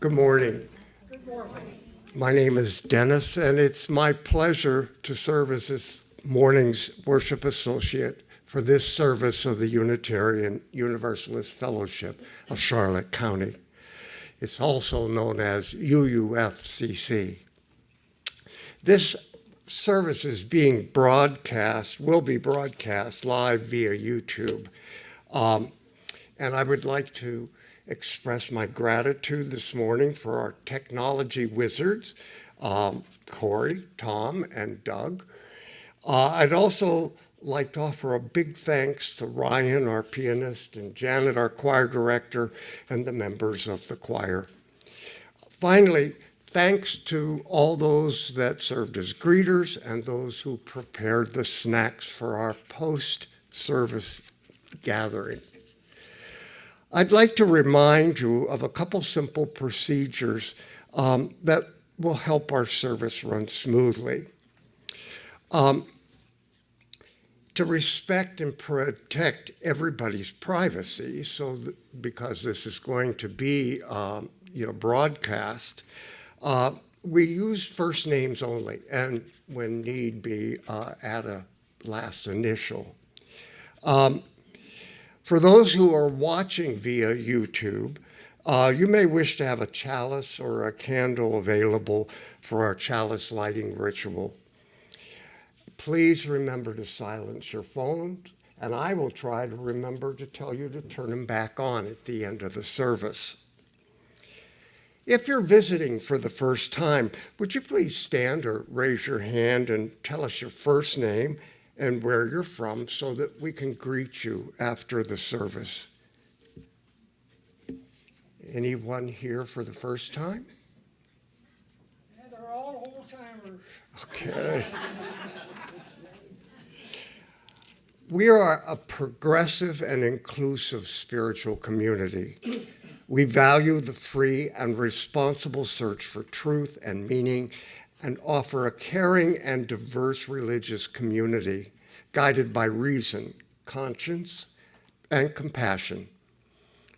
Good morning. My name is Dennis, and it's my pleasure to serve as this morning's worship associate for this service of the Unitarian Universalist Fellowship of Charlotte County. It's also known as UUFCC. This service is being will be broadcast live via YouTube. And I would like to express my gratitude this morning for our technology wizards, Corey, Tom, and Doug. I'd also like to offer a big thanks to Ryan, our pianist, and Janet, our choir director, and the members of the choir. Finally, thanks to all those that served as greeters and those who prepared the snacks for our post-service gathering. I'd like to remind you of a couple simple procedures that will help our service run smoothly. To respect and protect everybody's privacy, because this is going to be broadcast, we use first names only, and when need be, add a last initial. For those who are watching via YouTube, you may wish to have a chalice or a candle available for our chalice lighting ritual. Please remember to silence your phones, and I will try to remember to tell you to turn them back on at the end of the service. If you're visiting for the first time, would you please stand or raise your hand and tell us your first name and where you're from so that we can greet you after the service? Anyone here for the first time? Yeah, they're all old-timers. Okay. We are a progressive and inclusive spiritual community. We value the free and responsible search for truth and meaning and offer a caring and diverse religious community guided by reason, conscience, and compassion.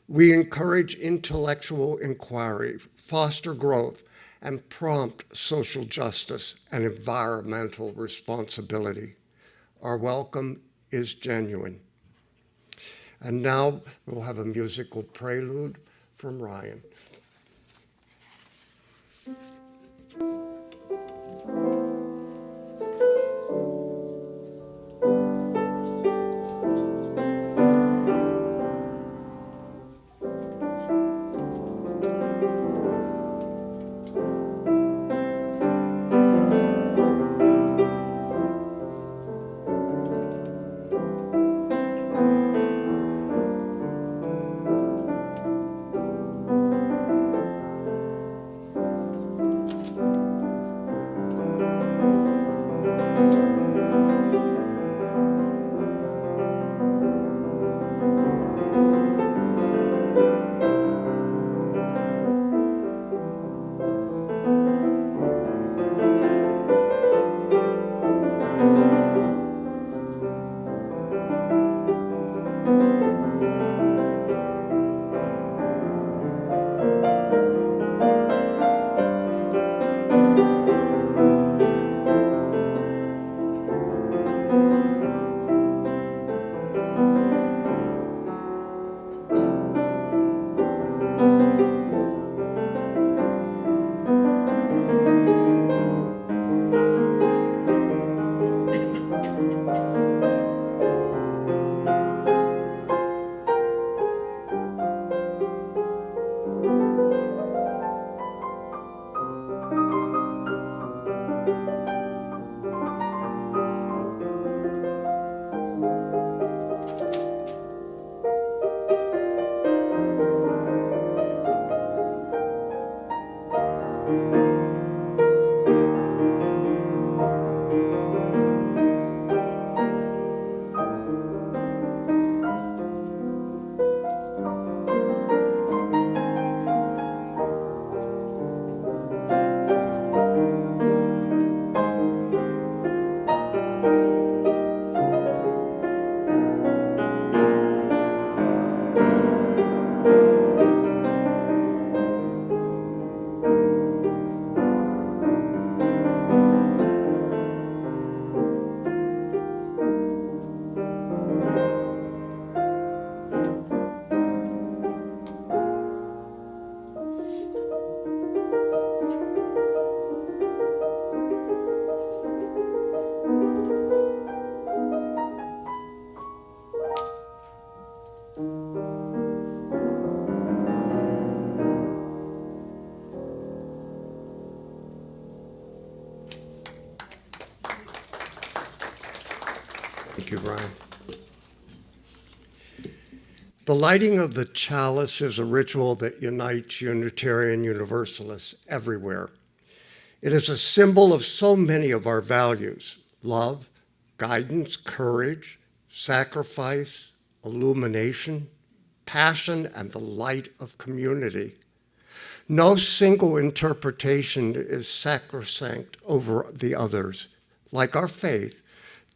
We encourage intellectual inquiry, foster growth, and prompt social justice and environmental responsibility. Our welcome is genuine. And now we'll have a musical prelude from Ryan. Thank you, Brian. The lighting of the chalice is a ritual that unites Unitarian Universalists everywhere. It is a symbol of so many of our values: love, guidance, courage, sacrifice, illumination, passion, and the light of community. No single interpretation is sacrosanct over the others. Like our faith,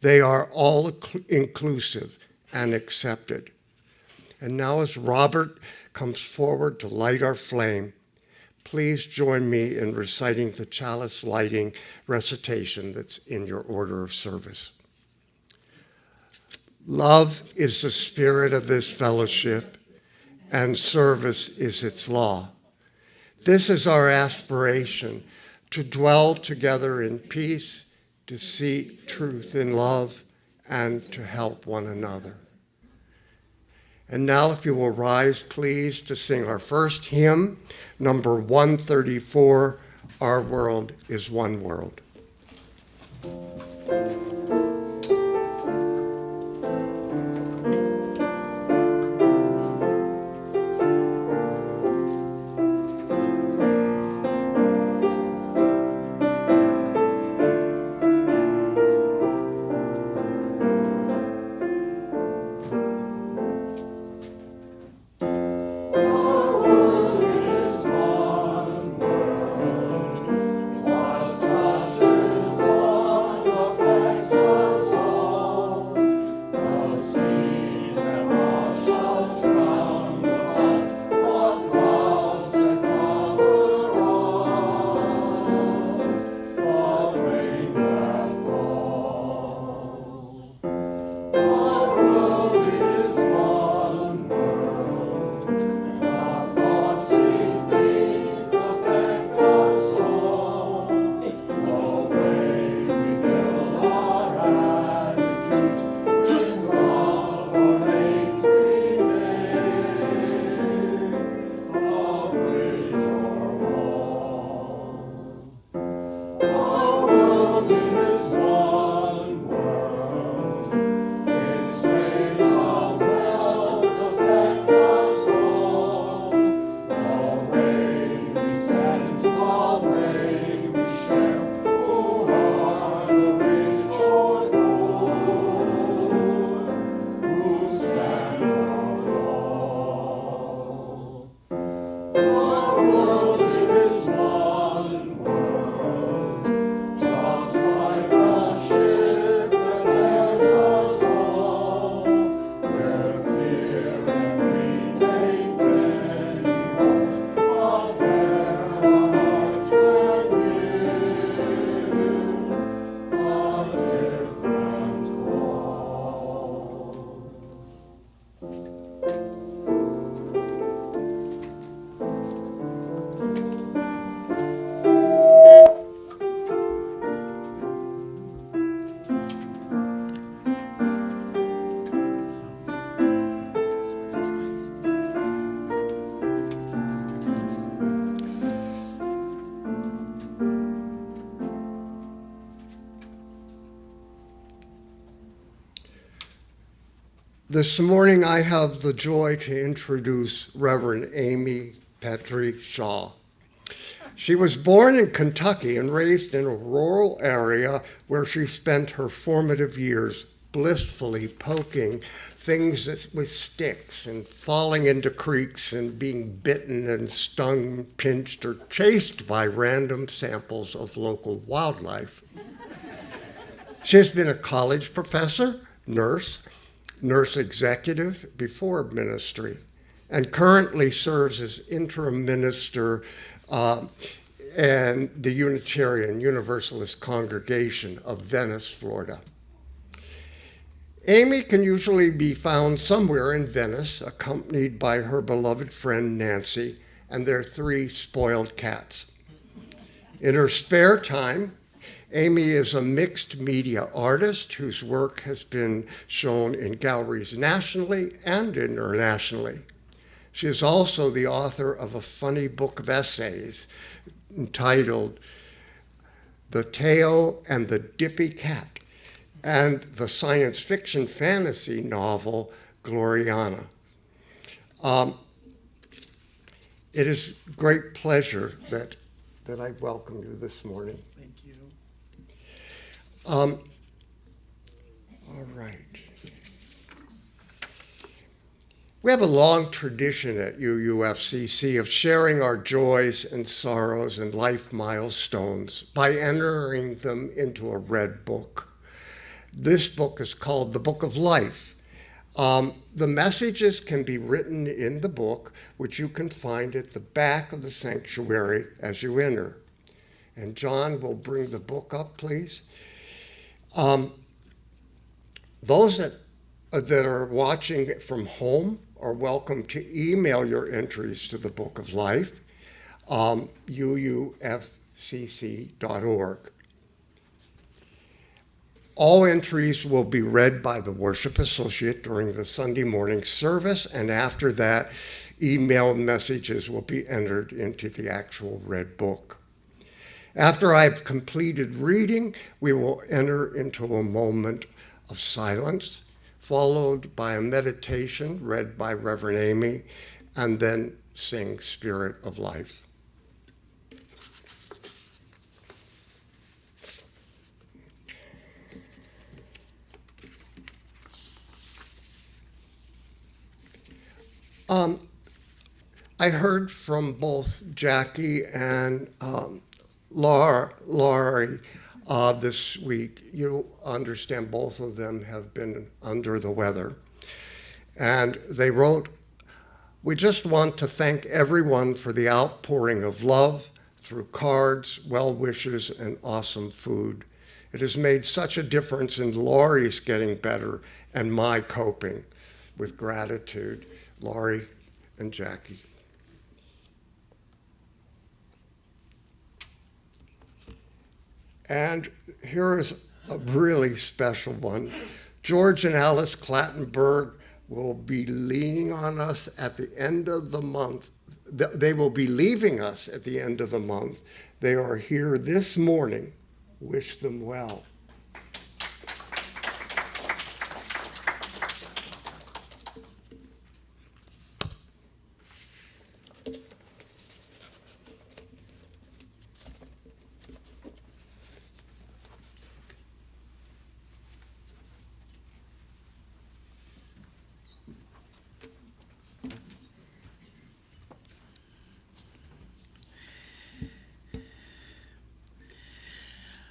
they are all inclusive and accepted. And now as Robert comes forward to light our flame, please join me in reciting the chalice lighting recitation that's in your order of service. Love is the spirit of this fellowship, and service is its law. This is our aspiration, to dwell together in peace, to seek truth in love, and to help one another. And now, if you will rise, please, to sing our first hymn, number 134, Our World is One World. This morning, I have the joy to introduce Reverend Amy Petrie Shaw. She was born in Kentucky and raised in a rural area where she spent her formative years blissfully poking things with sticks and falling into creeks and being bitten and stung, pinched, or chased by random samples of local wildlife. She has been a college professor, nurse executive before ministry, and currently serves as interim minister in the Unitarian Universalist Congregation of Venice, Florida. Amy can usually be found somewhere in Venice, accompanied by her beloved friend Nancy and their 3 spoiled cats. In her spare time, Amy is a mixed media artist whose work has been shown in galleries nationally and internationally. She is also the author of a funny book of essays entitled The Tao and the Dippy Cat, and the science fiction fantasy novel Gloriana. It is great pleasure that I welcome you this morning. Thank you. All right. We have a long tradition at UUFCC of sharing our joys and sorrows and life milestones by entering them into a red book. This book is called the Book of Life. The messages can be written in the book, which you can find at the back of the sanctuary as you enter. And John will bring the book up, please. Those that are watching from home are welcome to email your entries to the Book of Life, UUFCC.org. All entries will be read by the worship associate during the Sunday morning service, and after that, email messages will be entered into the actual red book. After I've completed reading, we will enter into a moment of silence, followed by a meditation read by Reverend Amy, and then sing Spirit of Life. I heard from both Jackie and Laurie this week. You understand both of them have been under the weather. And they wrote, "We just want to thank everyone for the outpouring of love through cards, well wishes, and awesome food. It has made such a difference in Laurie's getting better and my coping. With gratitude, Laurie and Jackie." And here is a really special one. George and Alice Clattenburg will be leaning on us at the end of the month. They will be leaving us at the end of the month. They are here this morning. Wish them well.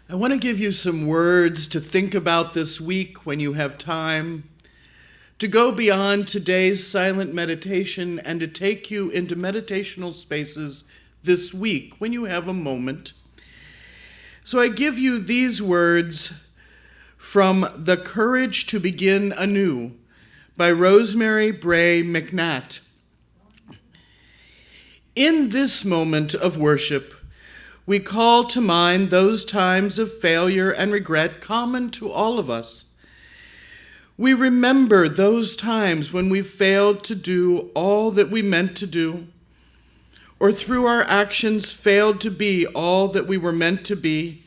I want to give you some words to think about this week when you have time, to go beyond today's silent meditation and to take you into meditational spaces this week when you have a moment. So I give you these words from The Courage to Begin Anew by Rosemary Bray McNatt. In this moment of worship, we call to mind those times of failure and regret common to all of us. We remember those times when we failed to do all that we meant to do, or through our actions failed to be all that we were meant to be.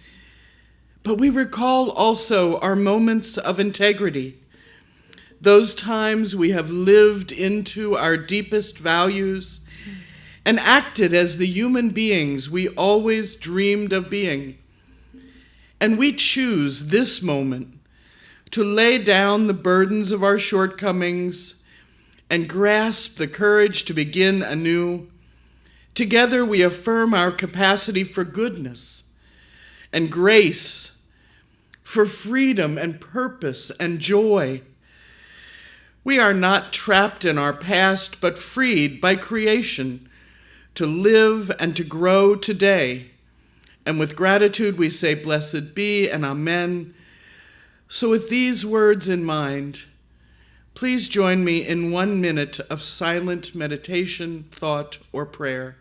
But we recall also our moments of integrity, those times we have lived into our deepest values and acted as the human beings we always dreamed of being. And we choose this moment to lay down the burdens of our shortcomings and grasp the courage to begin anew. Together we affirm our capacity for goodness and grace, for freedom and purpose and joy. We are not trapped in our past, but freed by creation to live and to grow today. And with gratitude we say, blessed be and amen. So with these words in mind, please join me in 1 minute of silent meditation, thought, or prayer.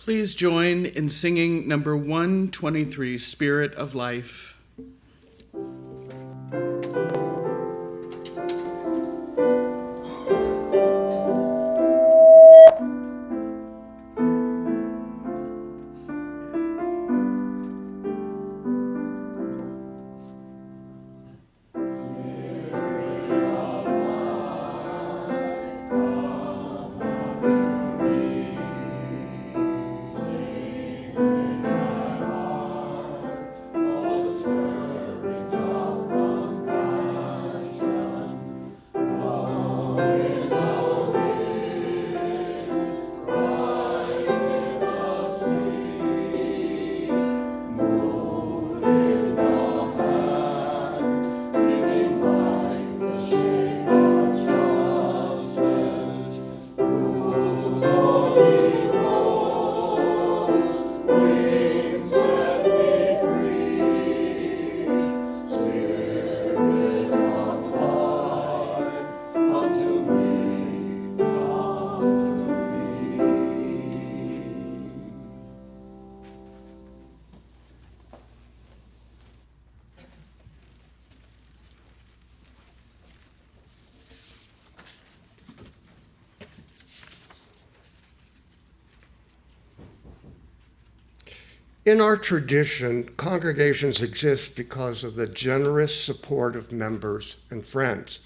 Please join in singing number 123, Spirit of Life. In our tradition, congregations exist because of the generous support of members and friends.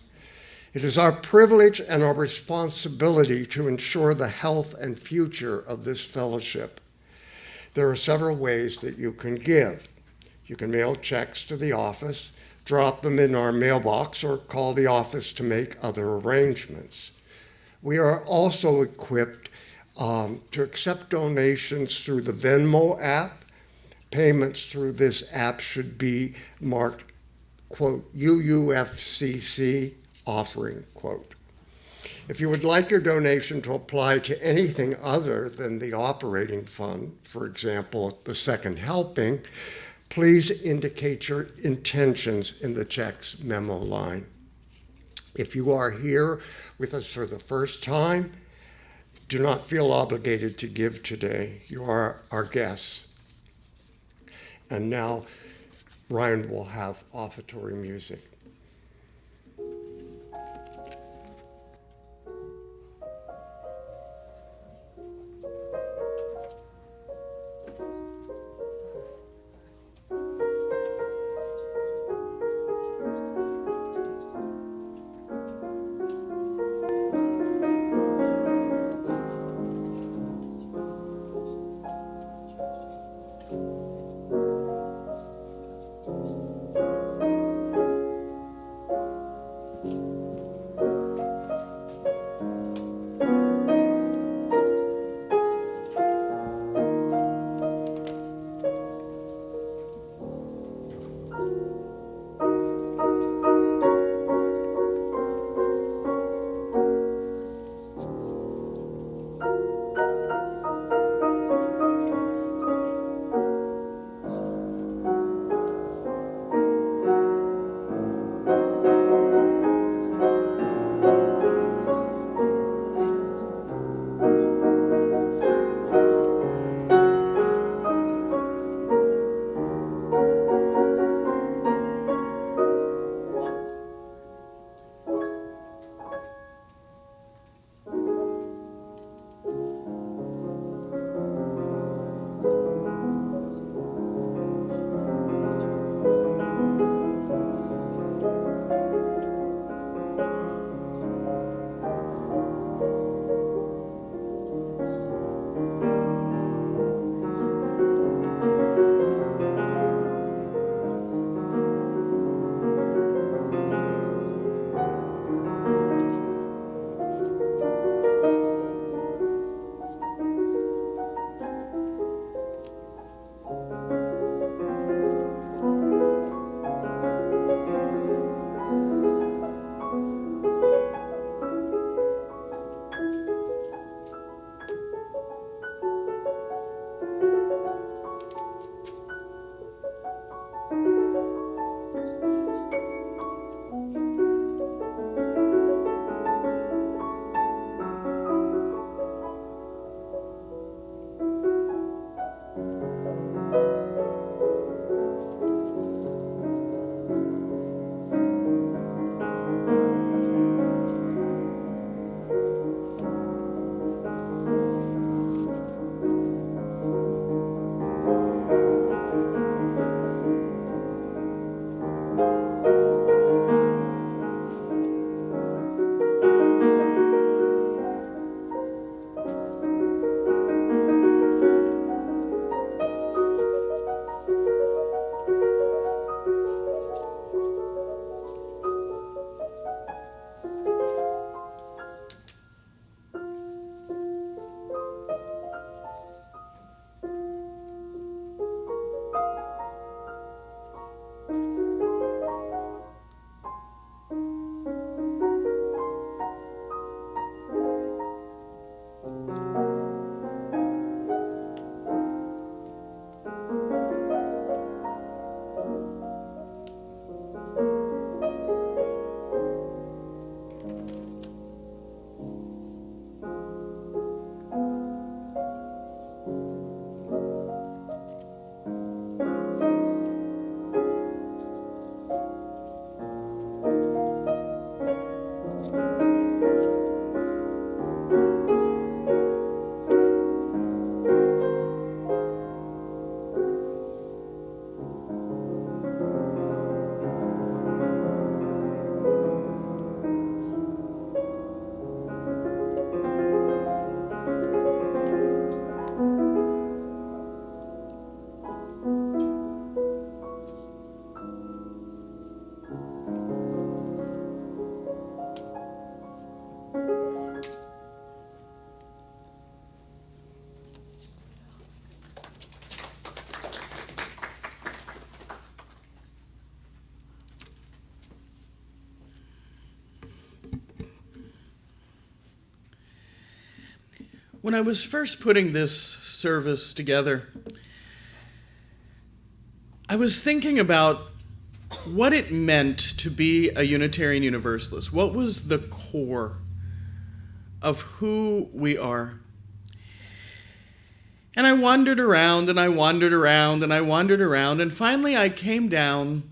It is our privilege and our responsibility to ensure the health and future of this fellowship. There are several ways that you can give. You can mail checks to the office, drop them in our mailbox, or call the office to make other arrangements. We are also equipped to accept donations through the Venmo app. Payments through this app should be marked, quote, UUFCC offering, quote. If you would like your donation to apply to anything other than the operating fund, for example, the second helping, please indicate your intentions in the check's memo line. If you are here with us for the first time, do not feel obligated to give today. You are our guests. And now Ryan will have offertory music. When I was first putting this service together, I was thinking about what it meant to be a Unitarian Universalist. What was the core of who we are? And I wandered around and I wandered around and I wandered around, and finally I came down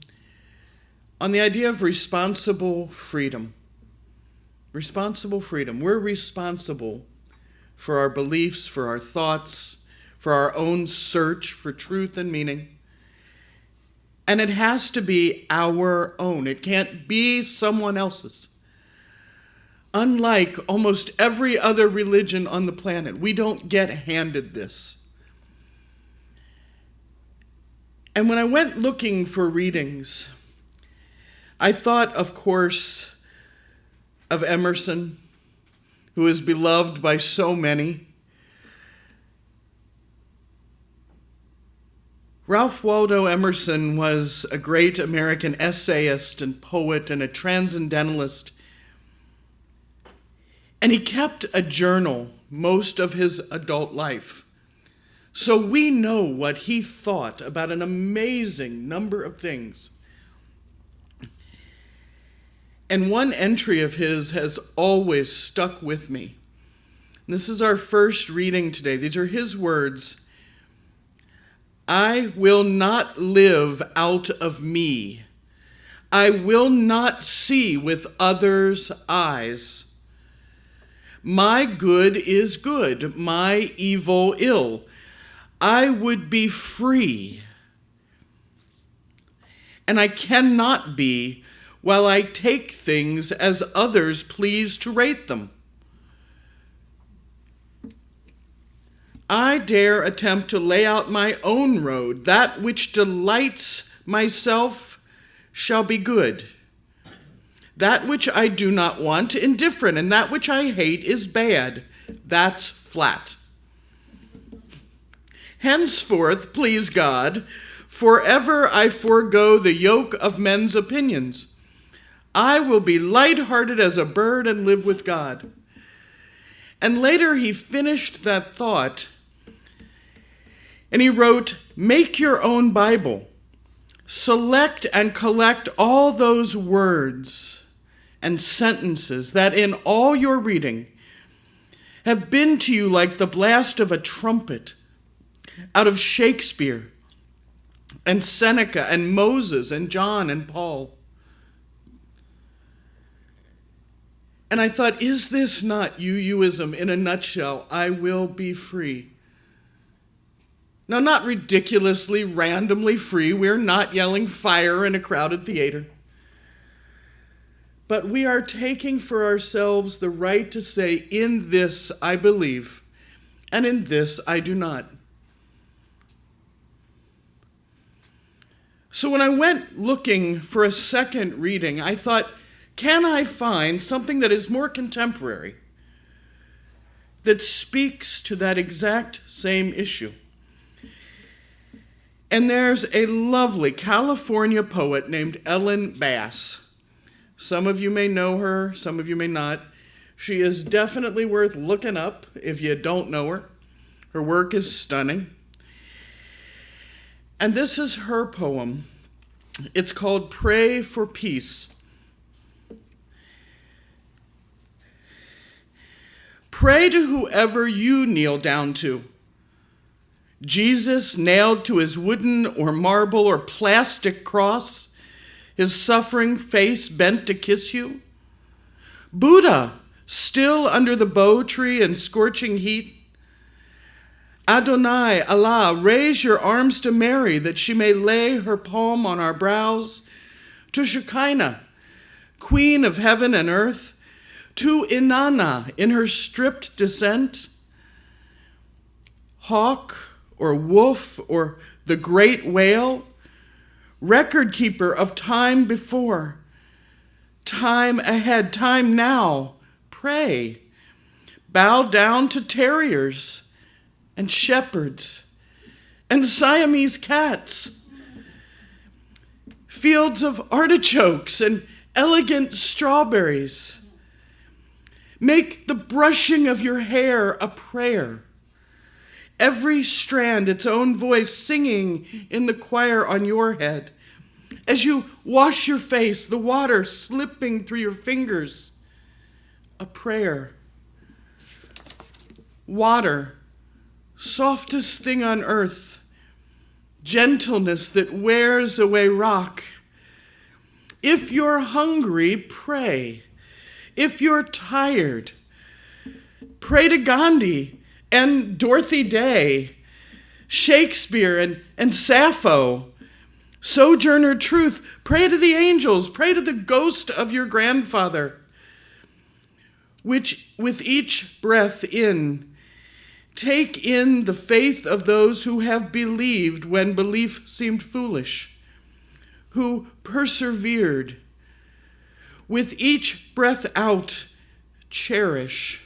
on the idea of responsible freedom. Responsible freedom. We're responsible for our beliefs, for our thoughts, for our own search for truth and meaning. And it has to be our own. It can't be someone else's. Unlike almost every other religion on the planet, we don't get handed this. And when I went looking for readings, I thought, of course, of Emerson, who is beloved by so many. Ralph Waldo Emerson was a great American essayist and poet and a transcendentalist. And he kept a journal most of his adult life. So we know what he thought about an amazing number of things. And one entry of his has always stuck with me. This is our first reading today. These are his words. I will not live out of me. I will not see with others' eyes. My good is good, my evil ill. I would be free. And I cannot be while I take things as others please to rate them. I dare attempt to lay out my own road. That which delights myself shall be good. That which I do not want, indifferent, and that which I hate is bad. That's flat. Henceforth, please God, forever I forego the yoke of men's opinions. I will be light-hearted as a bird and live with God. And later he finished that thought, and he wrote, make your own Bible. Select and collect all those words and sentences that in all your reading have been to you like the blast of a trumpet out of Shakespeare and Seneca and Moses and John and Paul. And I thought, is this not UUism in a nutshell? I will be free. Now, not ridiculously, randomly free. We're not yelling fire in a crowded theater. But we are taking for ourselves the right to say, in this I believe, and in this I do not. So when I went looking for a second reading, I thought, can I find something that is more contemporary, that speaks to that exact same issue? And there's a lovely California poet named Ellen Bass. Some of you may know her, some of you may not. She is definitely worth looking up if you don't know her. Her work is stunning. And this is her poem. It's called Pray for Peace. Pray to whoever you kneel down to. Jesus nailed to his wooden or marble or plastic cross, his suffering face bent to kiss you. Buddha, still under the bow tree in scorching heat. Adonai, Allah, raise your arms to Mary that she may lay her palm on our brows. To Shekinah, Queen of heaven and earth. To Inanna in her stripped descent. Hawk or wolf or the great whale, record keeper of time before, time ahead, time now, pray. Bow down to terriers and shepherds and Siamese cats, fields of artichokes and elegant strawberries. Make the brushing of your hair a prayer. Every strand its own voice singing in the choir on your head. As you wash your face, the water slipping through your fingers, a prayer. Water, softest thing on earth, gentleness that wears away rock. If you're hungry, pray. If you're tired, pray to Gandhi and Dorothy Day, Shakespeare and Sappho, Sojourner Truth. Pray to the angels. Pray to the ghost of your grandfather, which with each breath in, take in the faith of those who have believed when belief seemed foolish, who persevered. With each breath out, cherish.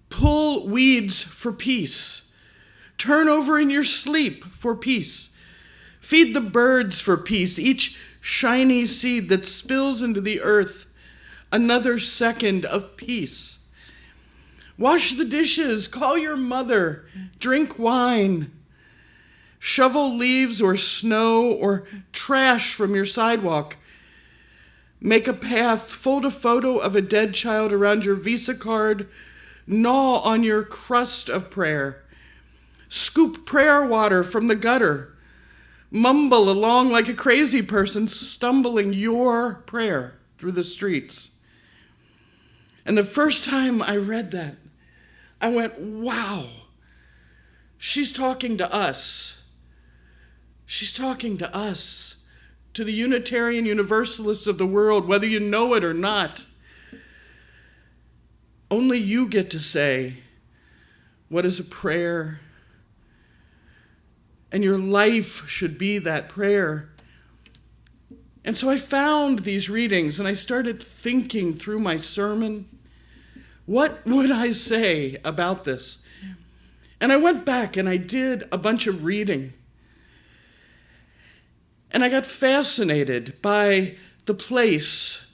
Pull weeds for peace. Turn over in your sleep for peace. Feed the birds for peace. Each shiny seed that spills into the earth, another second of peace. Wash the dishes. Call your mother. Drink wine. Shovel leaves or snow or trash from your sidewalk. Make a path. Fold a photo of a dead child around your Visa card. Gnaw on your crust of prayer. Scoop prayer water from the gutter. Mumble along like a crazy person, stumbling your prayer through the streets. And the first time I read that, I went, wow, she's talking to us. She's talking to us, to the Unitarian Universalists of the world, whether you know it or not. Only you get to say, what is a prayer? And your life should be that prayer. And so I found these readings and I started thinking through my sermon, what would I say about this? And I went back and I did a bunch of reading. And I got fascinated by the place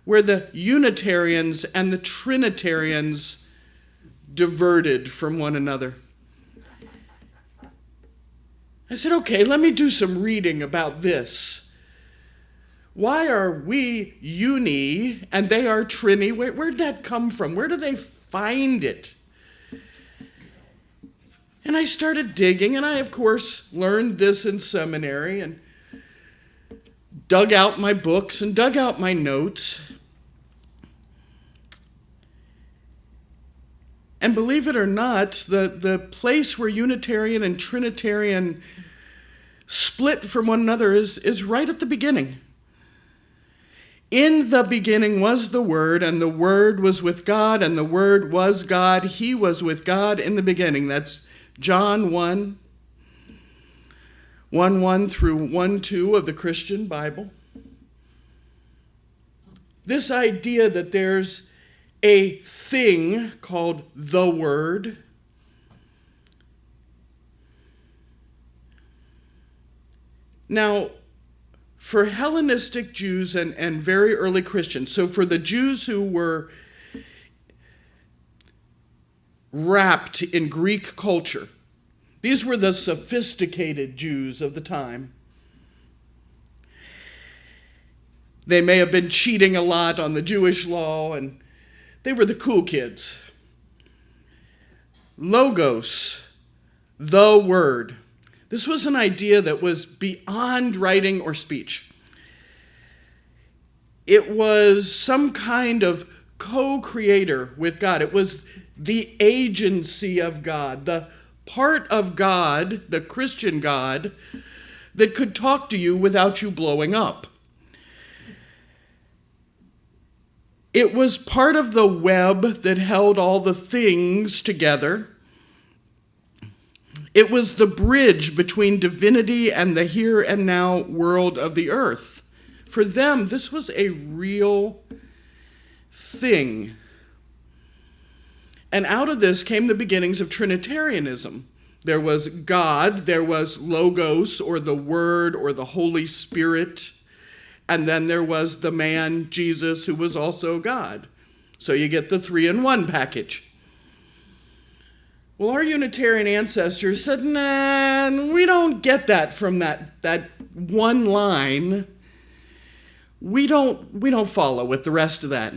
where the Unitarians and the Trinitarians diverted from one another. I said, okay, let me do some reading about this. Why are we uni and they are trini? Where'd that come from? Where do they find it? And I started digging, and I, of course, learned this in seminary and dug out my books and dug out my notes. And believe it or not, the place where Unitarian and Trinitarian split from one another is right at the beginning. In the beginning was the Word, and the Word was with God, and the Word was God. He was with God in the beginning. That's John 1, 1 through 1:2 of the Christian Bible. This idea that there's a thing called the Word. Now, for Hellenistic Jews and very early Christians, so for the Jews who were wrapped in Greek culture, these were the sophisticated Jews of the time. They may have been cheating a lot on the Jewish law, and they were the cool kids. Logos, the Word. This was an idea that was beyond writing or speech. It was some kind of co-creator with God. It was the agency of God, the part of God, the Christian God, that could talk to you without you blowing up. It was part of the web that held all the things together. It was the bridge between divinity and the here and now world of the earth. For them, this was a real thing. And out of this came the beginnings of Trinitarianism. There was God, there was Logos, or the Word, or the Holy Spirit, And then there was the man, Jesus, who was also God. So you get the 3-in-1 package. Well, our Unitarian ancestors said, nah, we don't get that from that one line. We don't follow with the rest of that.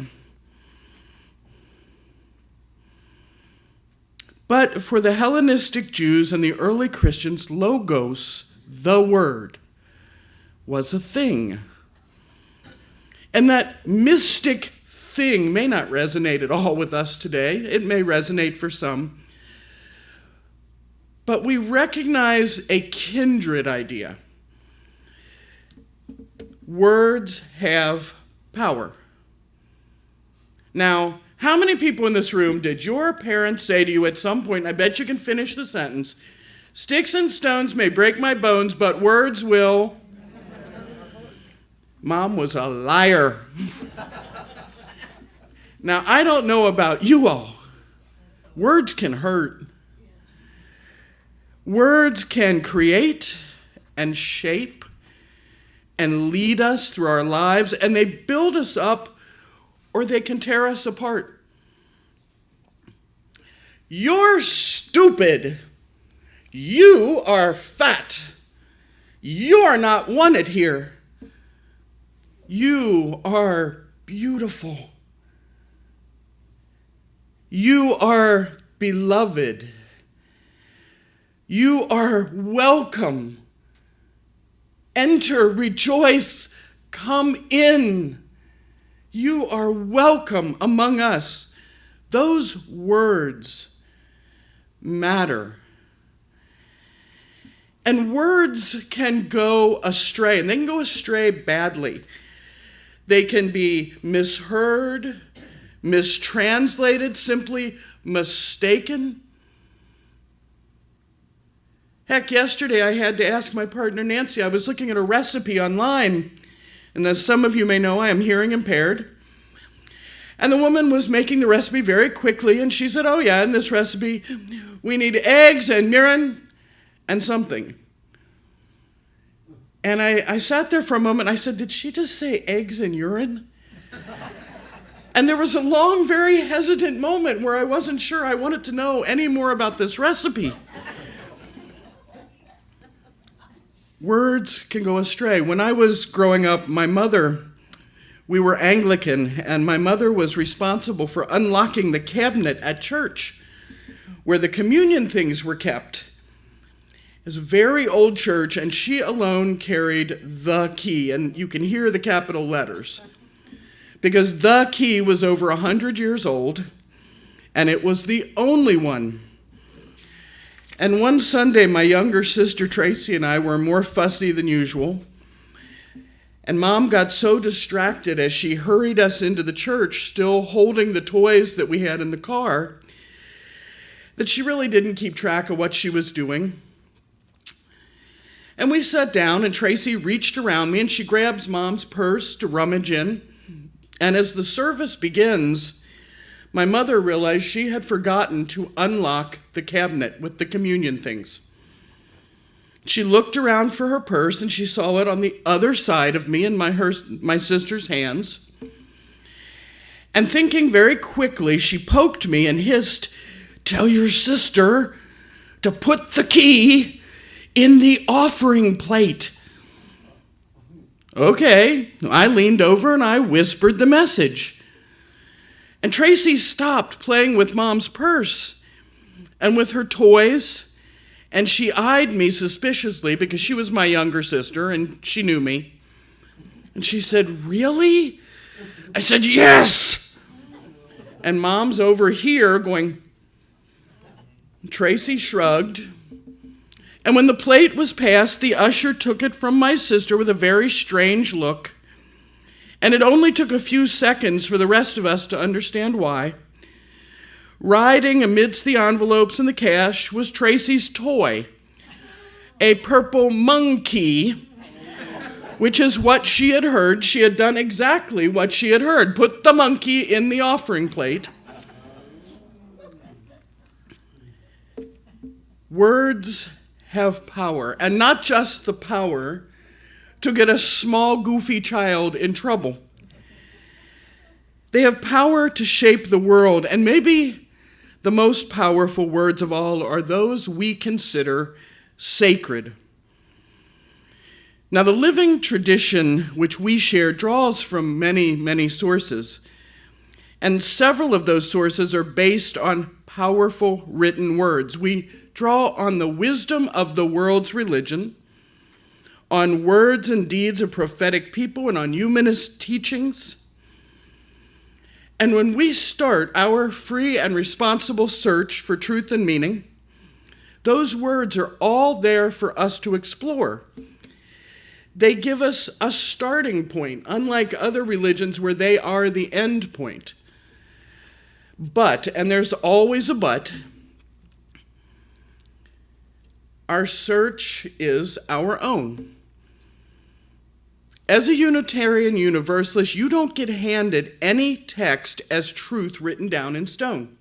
But for the Hellenistic Jews and the early Christians, logos, the word, was a thing. And that mystic thing may not resonate at all with us today. It may resonate for some. But we recognize a kindred idea. Words have power. Now, how many people in this room did your parents say to you at some point, and I bet you can finish the sentence, sticks and stones may break my bones, but words will? Mom was a liar. Now, I don't know about you all. Words can hurt. Words can create and shape and lead us through our lives, and they build us up or they can tear us apart. You're stupid. You are fat. You are not wanted here. You are beautiful. You are beloved. You are welcome. Enter, rejoice, come in. You are welcome among us. Those words matter. And words can go astray, and they can go astray badly. They can be misheard, mistranslated, simply mistaken. Heck, yesterday I had to ask my partner Nancy. I was looking at a recipe online, and as some of you may know, I am hearing impaired. And the woman was making the recipe very quickly, and she said, oh yeah, in this recipe, we need eggs and mirin and something. And I sat there for a moment, and I said, did she just say eggs and urine? And there was a long, very hesitant moment where I wasn't sure I wanted to know any more about this recipe. Words can go astray. When I was growing up, we were Anglican, and my mother was responsible for unlocking the cabinet at church where the communion things were kept. It was a very old church, and she alone carried the key, and you can hear the capital letters, because the key was over 100 years old, and it was the only one. And one Sunday, my younger sister Tracy and I were more fussy than usual. And Mom got so distracted as she hurried us into the church, still holding the toys that we had in the car, that she really didn't keep track of what she was doing. And we sat down, and Tracy reached around me, and she grabs Mom's purse to rummage in. And as the service begins, my mother realized she had forgotten to unlock the cabinet with the communion things. She looked around for her purse, and she saw it on the other side of me and my sister's hands. And thinking very quickly, she poked me and hissed, "Tell your sister to put the key in the offering plate." Okay, I leaned over and I whispered the message. And Tracy stopped playing with Mom's purse and with her toys, and she eyed me suspiciously because she was my younger sister and she knew me. And she said, "Really?" I said, "Yes." And Mom's over here going, Tracy shrugged. And when the plate was passed, the usher took it from my sister with a very strange look. And it only took a few seconds for the rest of us to understand why. Riding amidst the envelopes and the cash was Tracy's toy, a purple monkey, which is what she had heard. She had done exactly what she had heard. Put the monkey in the offering plate. Words have power, and not just the power to get a small, goofy child in trouble. They have power to shape the world, and maybe the most powerful words of all are those we consider sacred. Now, the living tradition which we share draws from many, many sources, and several of those sources are based on powerful written words. We draw on the wisdom of the world's religion, on words and deeds of prophetic people, and on humanist teachings. And when we start our free and responsible search for truth and meaning, those words are all there for us to explore. They give us a starting point, unlike other religions where they are the end point. But, and there's always a but, our search is our own. As a Unitarian Universalist, you don't get handed any text as truth written down in stone.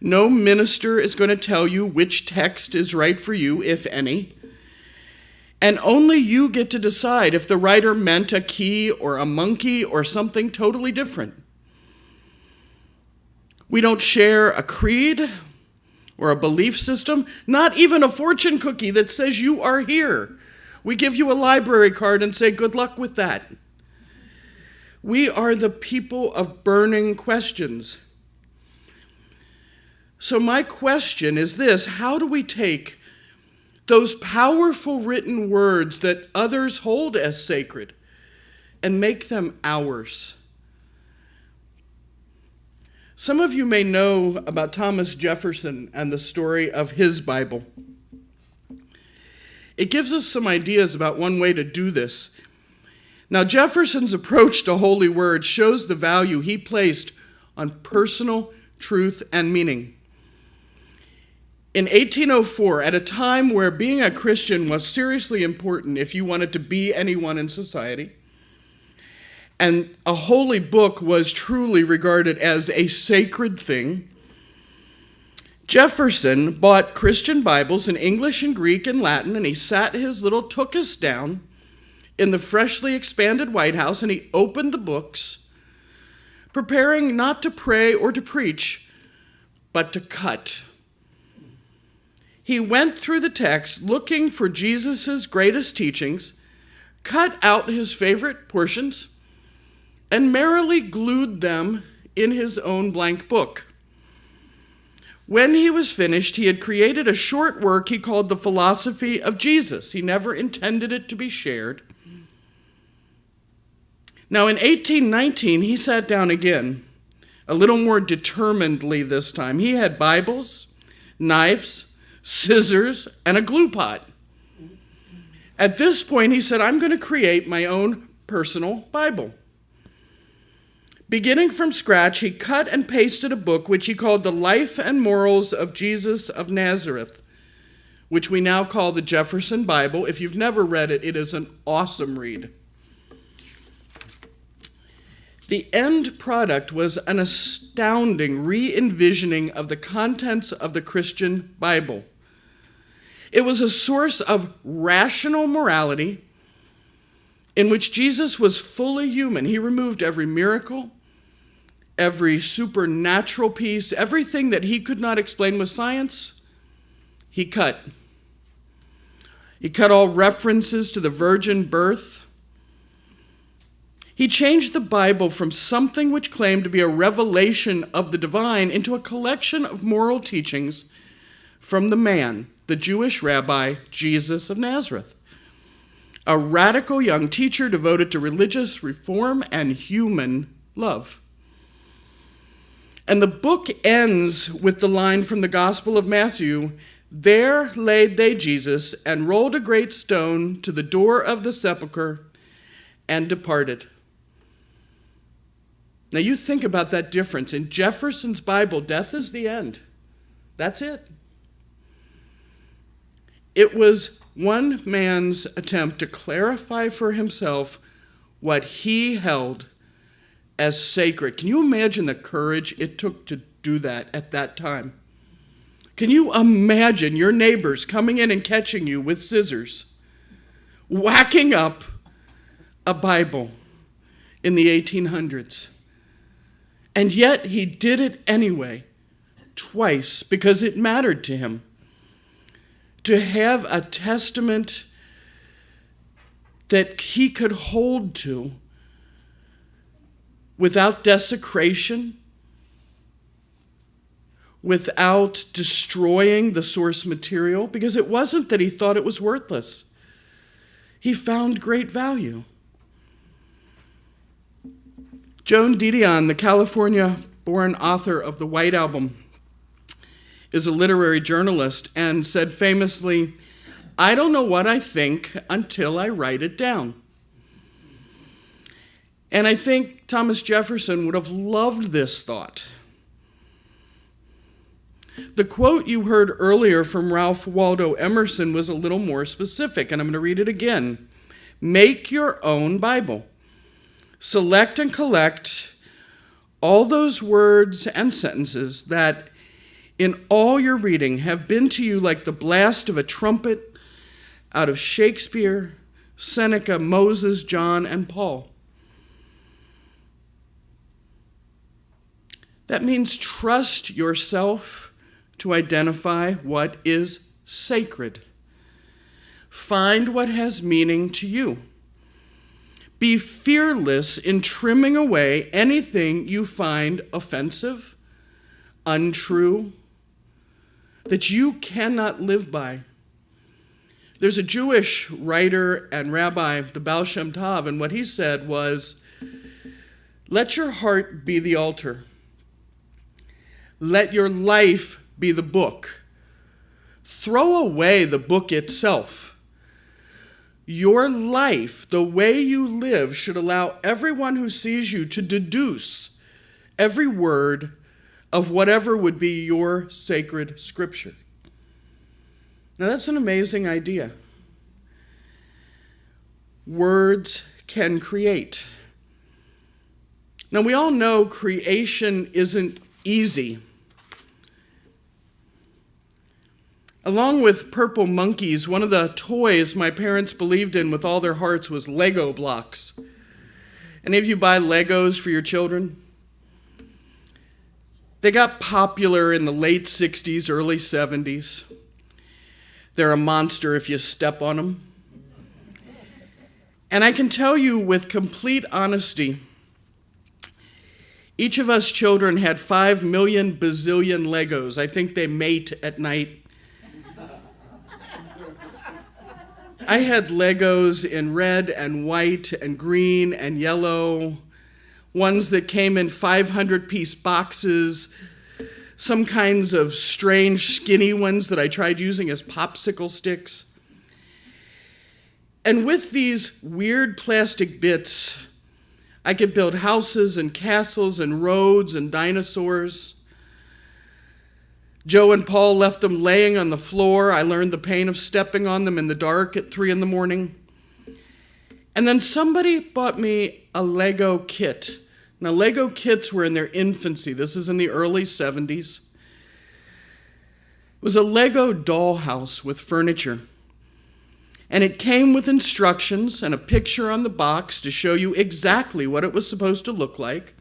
No minister is going to tell you which text is right for you, if any. And only you get to decide if the writer meant a key or a monkey or something totally different. We don't share a creed or a belief system, not even a fortune cookie that says you are here. We give you a library card and say, good luck with that. We are the people of burning questions. So my question is this: how do we take those powerful written words that others hold as sacred and make them ours? Some of you may know about Thomas Jefferson and the story of his Bible. It gives us some ideas about one way to do this. Now, Jefferson's approach to Holy Word shows the value he placed on personal truth and meaning. In 1804, at a time where being a Christian was seriously important if you wanted to be anyone in society, and a holy book was truly regarded as a sacred thing, Jefferson bought Christian Bibles in English and Greek and Latin, and he sat his little tuchus down in the freshly expanded White House, and he opened the books, preparing not to pray or to preach, but to cut. He went through the text looking for Jesus' greatest teachings, cut out his favorite portions, and merrily glued them in his own blank book. When he was finished, he had created a short work he called The Philosophy of Jesus. He never intended it to be shared. Now, in 1819, he sat down again, a little more determinedly this time. He had Bibles, knives, scissors, and a glue pot. At this point, he said, I'm going to create my own personal Bible. Beginning from scratch, he cut and pasted a book which he called The Life and Morals of Jesus of Nazareth, which we now call the Jefferson Bible. If you've never read it, it is an awesome read. The end product was an astounding re-envisioning of the contents of the Christian Bible. It was a source of rational morality in which Jesus was fully human. He removed every miracle, every supernatural piece, everything that he could not explain with science, he cut. He cut all references to the virgin birth. He changed the Bible from something which claimed to be a revelation of the divine into a collection of moral teachings from the man, the Jewish rabbi, Jesus of Nazareth, a radical young teacher devoted to religious reform and human love. And the book ends with the line from the Gospel of Matthew, there laid they Jesus and rolled a great stone to the door of the sepulchre and departed. Now you think about that difference. In Jefferson's Bible, death is the end. That's it. It was one man's attempt to clarify for himself what he held as sacred. Can you imagine the courage it took to do that at that time? Can you imagine your neighbors coming in and catching you with scissors? whacking up a Bible in the 1800s. And yet he did it anyway, twice, because it mattered to him. To have a testament that he could hold to without desecration, without destroying the source material, because it wasn't that he thought it was worthless. He found great value. Joan Didion, the California-born author of the White Album, is a literary journalist and said famously, "I don't know what I think until I write it down." And I think Thomas Jefferson would have loved this thought. The quote you heard earlier from Ralph Waldo Emerson was a little more specific, and I'm going to read it again. Make your own Bible. Select and collect all those words and sentences that in all your reading have been to you like the blast of a trumpet out of Shakespeare, Seneca, Moses, John, and Paul. That means trust yourself to identify what is sacred. Find what has meaning to you. Be fearless in trimming away anything you find offensive, untrue, that you cannot live by. There's a Jewish writer and rabbi, the Baal Shem Tov, and what he said was, let your heart be the altar. Let your life be the book. Throw away the book itself. Your life, the way you live, should allow everyone who sees you to deduce every word of whatever would be your sacred scripture. Now that's an amazing idea. Words can create. Now we all know creation isn't easy. Along with purple monkeys, one of the toys my parents believed in with all their hearts was Lego blocks. Any of you buy Legos for your children? They got popular in the late 60s, early 70s. They're a monster if you step on them. And I can tell you with complete honesty, each of us children had 5 million bazillion Legos. I think they mate at night. I had Legos in red and white and green and yellow, ones that came in 500-piece boxes, some kinds of strange skinny ones that I tried using as popsicle sticks. And with these weird plastic bits, I could build houses and castles and roads and dinosaurs. Joe and Paul left them laying on the floor. I learned the pain of stepping on them in the dark at 3 a.m. And then somebody bought me a Lego kit. Now, Lego kits were in their infancy. This is in the early 70s. It was a Lego dollhouse with furniture. And it came with instructions and a picture on the box to show you exactly what it was supposed to look like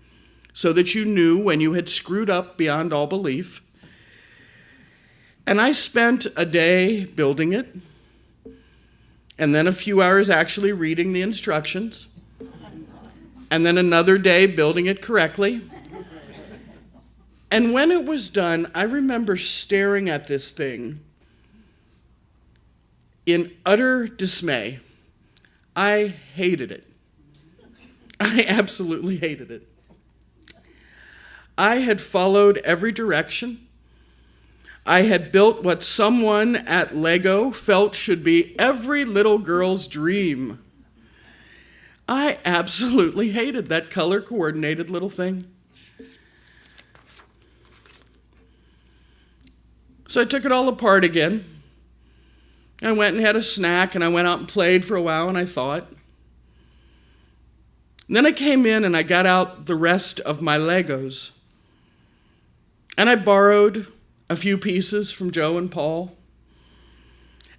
so that you knew when you had screwed up beyond all belief. And I spent a day building it, and then a few hours actually reading the instructions, and then another day building it correctly. And when it was done, I remember staring at this thing in utter dismay. I hated it. I absolutely hated it. I had followed every direction. I had built what someone at Lego felt should be every little girl's dream. I absolutely hated that color-coordinated little thing. So I took it all apart again. I went and had a snack, and I went out and played for a while, and I thought. And then I came in, and I got out the rest of my Legos. And I borrowed a few pieces from Joe and Paul.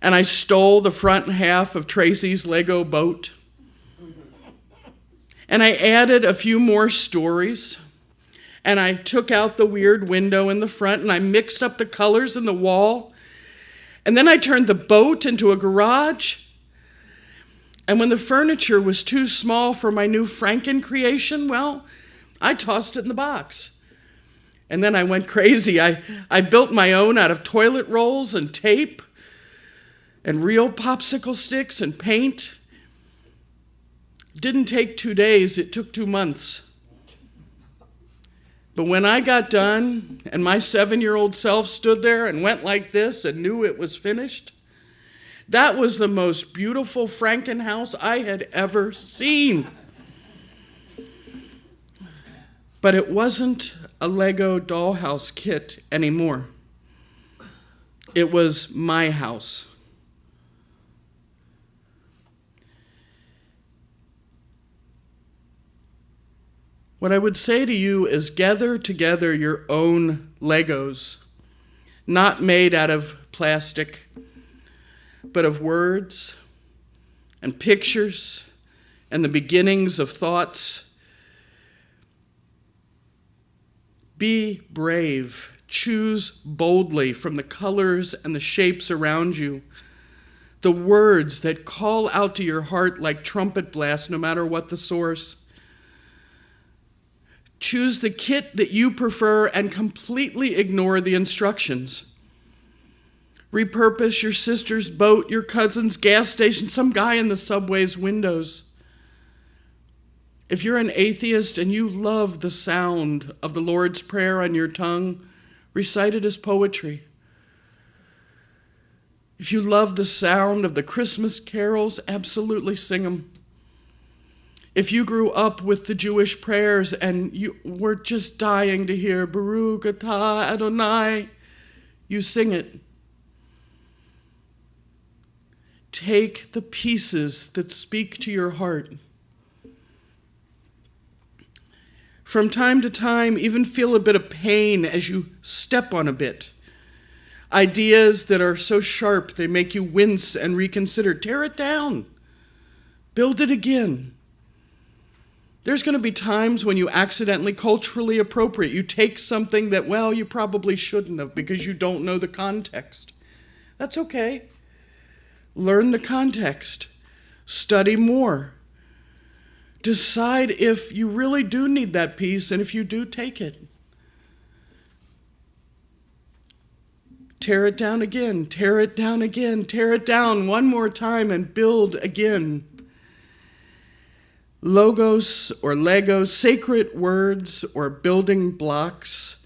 and I stole the front half of Tracy's Lego boat. And I added a few more stories, and I took out the weird window in the front, and I mixed up the colors in the wall, and then I turned the boat into a garage. And when the furniture was too small for my new Franken creation, well, I tossed it in the box. And then I went crazy. I built my own out of toilet rolls and tape and real popsicle sticks and paint. It didn't take 2 days, it took 2 months. But when I got done and my 7-year-old self stood there and went like this and knew it was finished, that was the most beautiful Franken house I had ever seen. But it wasn't a Lego dollhouse kit anymore. It was my house. What I would say to you is gather together your own Legos, not made out of plastic, but of words and pictures and the beginnings of thoughts. Be brave. Choose boldly from the colors and the shapes around you, the words that call out to your heart like trumpet blasts, no matter what the source. Choose the kit that you prefer and completely ignore the instructions. Repurpose your sister's boat, your cousin's gas station, some guy in the subway's windows. If you're an atheist and you love the sound of the Lord's Prayer on your tongue, recite it as poetry. If you love the sound of the Christmas carols, absolutely sing them. If you grew up with the Jewish prayers and you were just dying to hear Baruch atah Adonai, you sing it. Take the pieces that speak to your heart. From time to time, even feel a bit of pain as you step on a bit. Ideas that are so sharp they make you wince and reconsider. Tear it down. Build it again. There's going to be times when you accidentally culturally appropriate. You take something that, well, you probably shouldn't have because you don't know the context. That's okay. Learn the context. Study more. Decide if you really do need that piece, and if you do, take it. Tear it down again, tear it down again, tear it down one more time and build again. Logos or Legos, sacred words or building blocks.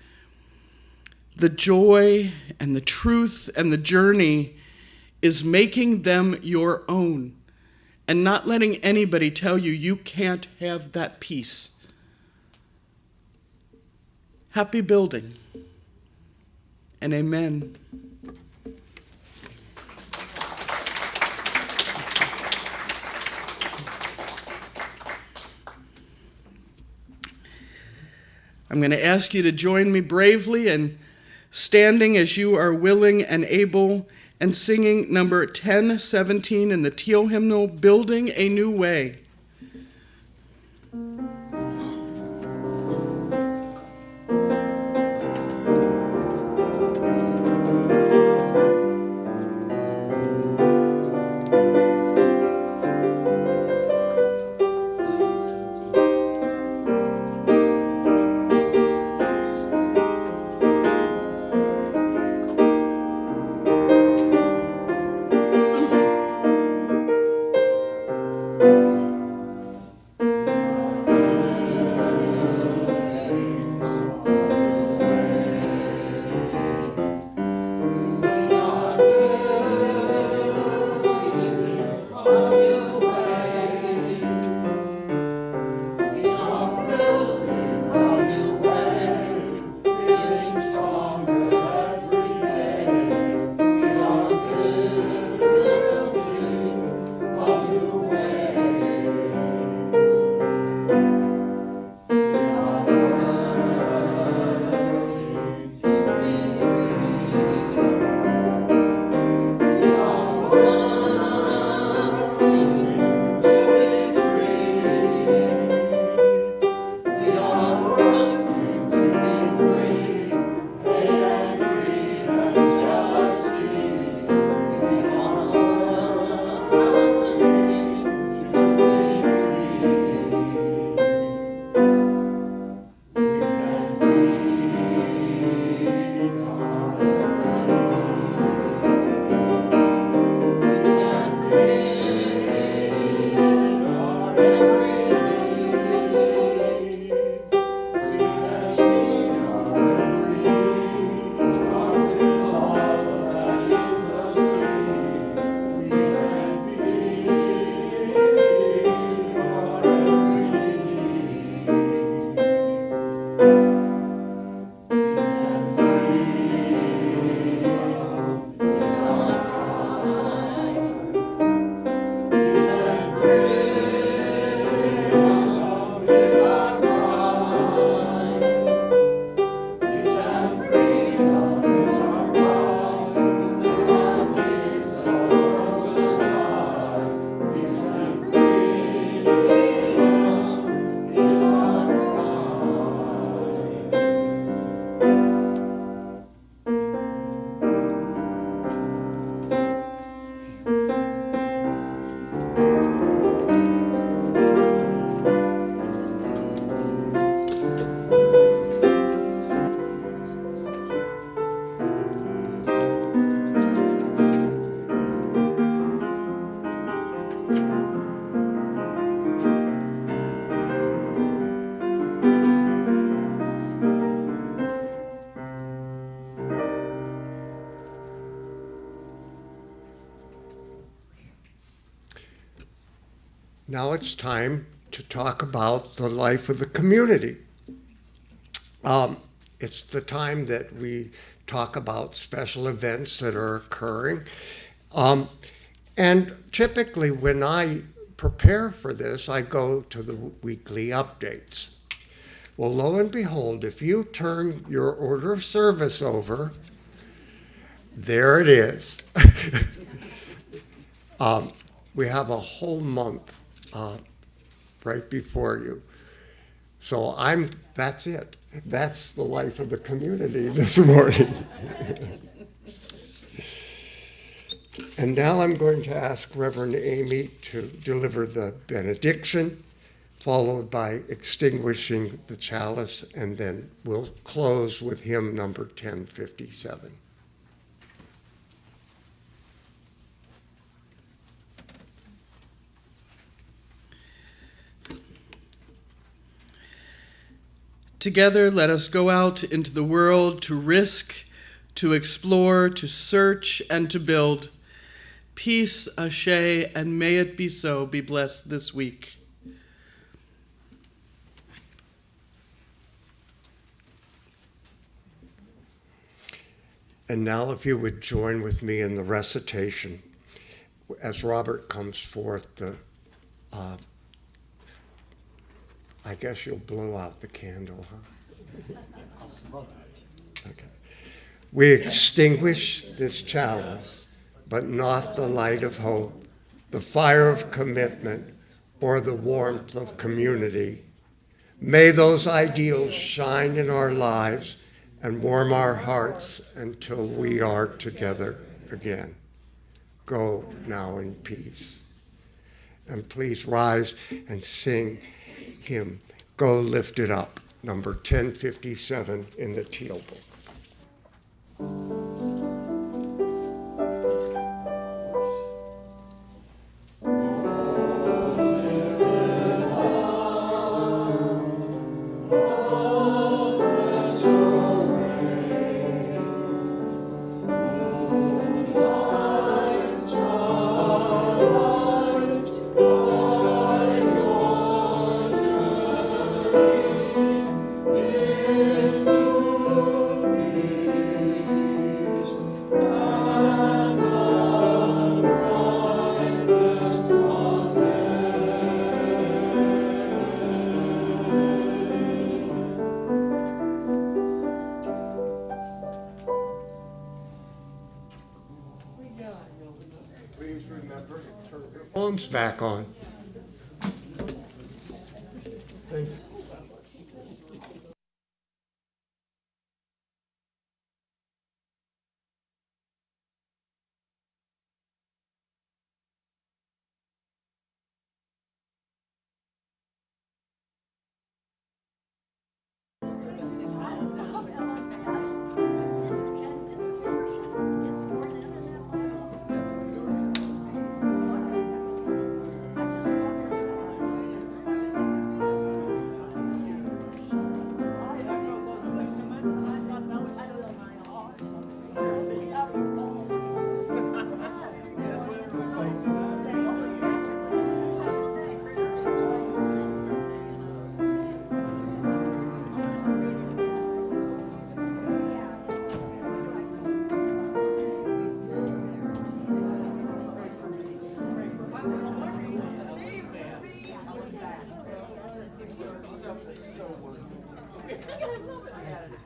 The joy and the truth and the journey is making them your own and not letting anybody tell you you can't have that piece. Happy building, and amen. I'm going to ask you to join me bravely and standing as you are willing and able and singing number 1017 in the Teal hymnal, Building a New Way. Now it's time to talk about the life of the community. It's the time that we talk about special events that are occurring. And typically when I prepare for this, I go to the weekly updates. Well, lo and behold, if you turn your order of service over, there it is. We have a whole month right before you. So that's it. That's the life of the community this morning. And now I'm going to ask Reverend Amy to deliver the benediction, followed by extinguishing the chalice, and then we'll close with hymn number 1057. Together, let us go out into the world to risk, to explore, to search, and to build. Peace, ashe, and may it be so. Be blessed this week. And now if you would join with me in the recitation as Robert comes forth to, I guess you'll blow out the candle, huh? Okay. We extinguish this chalice, but not the light of hope, the fire of commitment, or the warmth of community. May those ideals shine in our lives and warm our hearts until we are together again. Go now in peace. And please rise and sing hymn, Go Lift It Up, number 1057 in the Teal Book. Please remember to turn your phones back on. Thank you.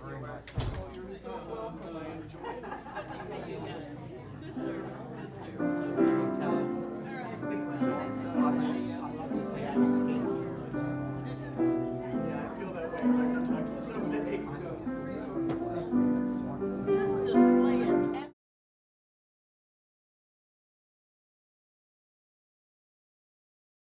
Very much.